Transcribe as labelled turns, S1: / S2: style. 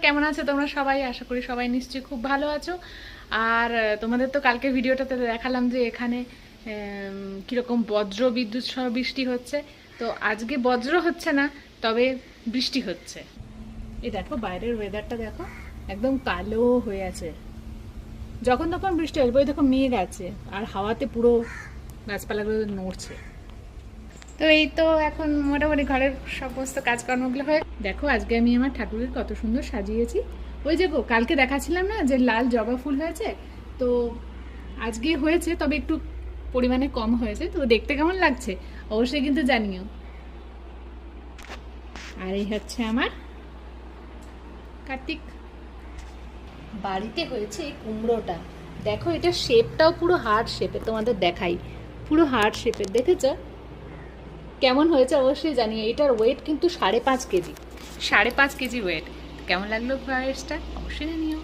S1: কেমন আছো তোমরা সবাই? আশা করি সবাই নিশ্চয়ই খুব ভালো আছো। আর তোমাদের তো কালকে ভিডিওটাতে দেখালাম যে এখানে কীরকম বজ্র বিদ্যুৎ সহ বৃষ্টি হচ্ছে। তো আজকে বজ্র হচ্ছে না, তবে বৃষ্টি হচ্ছে। এই দেখো বাইরের ওয়েদারটা দেখো, একদম কালো হয়ে আছে। যখন তখন বৃষ্টি আসবে। ওই দেখো মেঘ আছে, আর হাওয়াতে পুরো গাছপালাগুলো নড়ছে। তো এই তো এখন মোটামুটি ঘরের সমস্ত কাজকর্মগুলো হয়ে দেখো। আজকে আমি আমার ঠাকুরের কত সুন্দর সাজিয়েছি। ওই যে গো, কালকে দেখাচ্ছিলাম না যে লাল জবা ফুল হয়েছে, তো আজকে হয়েছে, তবে একটু পরিমাণে কম হয়েছে। তো দেখতে কেমন লাগছে অবশ্যই কিন্তু জানিও। আর এই হচ্ছে আমার কার্তিক। বাড়িতে হয়েছে এই কুমড়োটা, দেখো এটা শেপটাও পুরো হার্ট শেপের, তোমাদের দেখাই, পুরো হার্ট শেপের। দেখেছ কেমন হয়েছে অবশ্যই জানিয়ে। এটার ওয়েট কিন্তু 5.5 কেজি, 5.5 কেজি ওয়েট। কেমন লাগলো ফ্রাইসটা অবশ্যই জানিও।